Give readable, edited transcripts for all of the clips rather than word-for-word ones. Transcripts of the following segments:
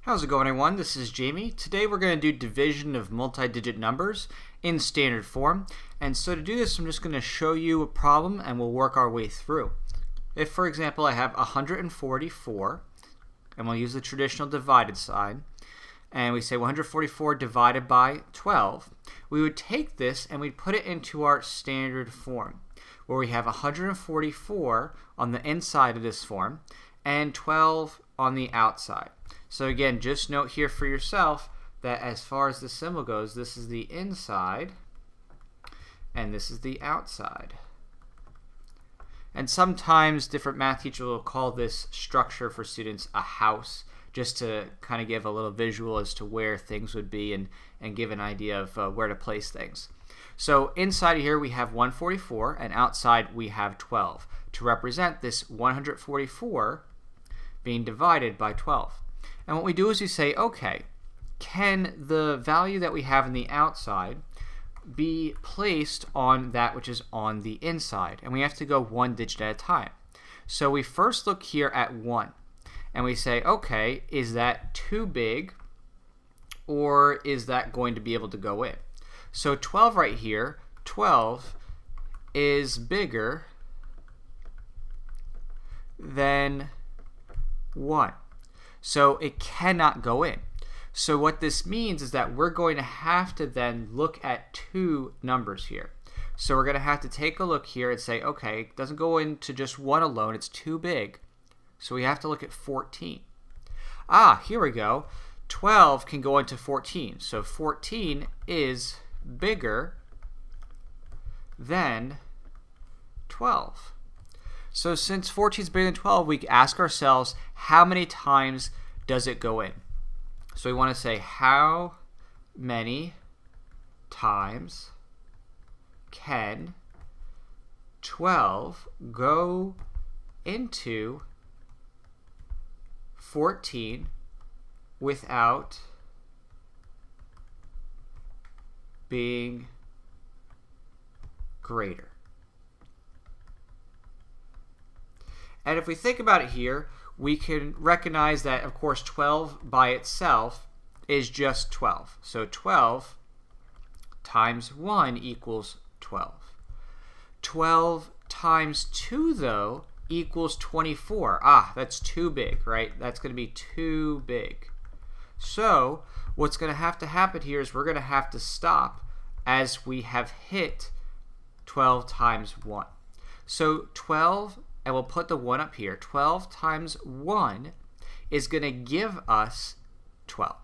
How's it going, everyone? This is Jamie. Today we're going to do division of multi-digit numbers in standard form. And so to do this, I'm just going to show you a problem and we'll work our way through. If, for example, I have 144, and we'll use the traditional divided sign, and we say 144 divided by 12, we would take this and we'd put it into our standard form, where we have 144 on the inside of this form and 12 on the outside. So again, just note here for yourself that as far as the symbol goes, this is the inside and this is the outside. And sometimes different math teachers will call this structure for students a house, just to kind of give a little visual as to where things would be and give an idea of where to place things. So inside here we have 144 and outside we have 12 to represent this 144 being divided by 12. And what we do is we say, okay, can the value that we have in the outside be placed on that which is on the inside? And we have to go one digit at a time. So we first look here at 1 and we say, okay, is that too big or is that going to be able to go in? So 12 right here, 12 is bigger than 1. So it cannot go in. So what this means is that we're going to have to then look at two numbers here. So we're going to have to take a look here and say, okay, it doesn't go into just 1 alone, it's too big. So we have to look at 14. Here we go. 12 can go into 14. So 14 is bigger than 12. So since 14 is bigger than 12, we ask ourselves, how many times does it go in? So we want to say, how many times can 12 go into 14 without being greater? And if we think about it here, we can recognize that, of course, 12 by itself is just 12. So 12 times 1 equals 12. 12 times 2, though, equals 24. That's too big, right? That's going to be too big. So what's going to happen here is we're going to have to stop as we have hit 12 times 1. So 12, and we'll put the 1 up here, 12 times 1 is going to give us 12.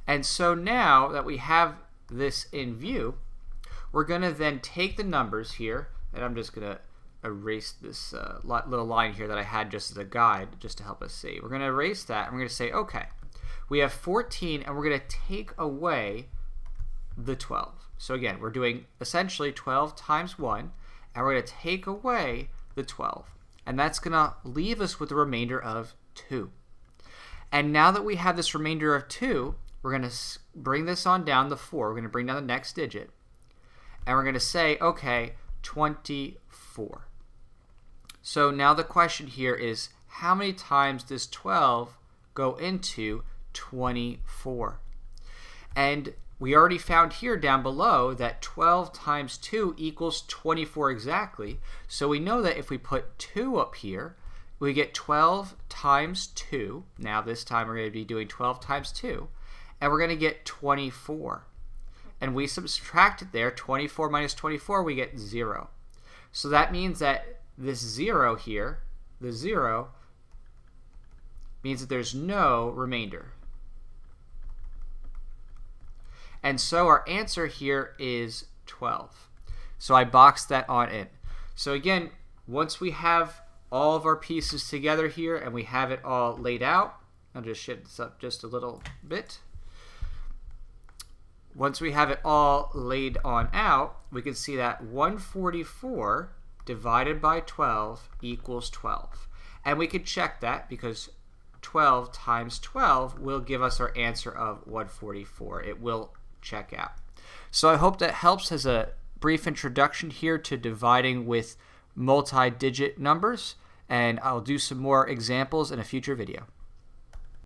And so now that we have this in view, we're going to then take the numbers here, and I'm just going to erase this little line here that I had just as a guide, just to help us see. We're going to erase that, and we're going to say, okay, we have 14, and we're going to take away the 12. So again, we're doing essentially 12 times 1, and we're going to take away the 12. And that's going to leave us with a remainder of 2. And now that we have this remainder of 2, we're going to bring this on down to 4. We're going to bring down the next digit. And we're going to say, okay, 24. So now the question here is, how many times does 12 go into 24? And we already found here down below that 12 times 2 equals 24 exactly. So we know that if we put 2 up here, we get 12 times 2. Now this time we're going to be doing 12 times 2. And we're going to get 24. And we subtract it there. 24 minus 24, we get 0. So that means that this 0 here, the 0, means that there's no remainder. And so our answer here is 12. So I boxed that on in. So again, once we have all of our pieces together here and we have it all laid out, I'll just shift this up just a little bit. Once we have it all laid on out, we can see that 144 divided by 12 equals 12. And we can check that because 12 times 12 will give us our answer of 144. It will check out. So I hope that helps as a brief introduction here to dividing with multi-digit numbers, and I'll do some more examples in a future video.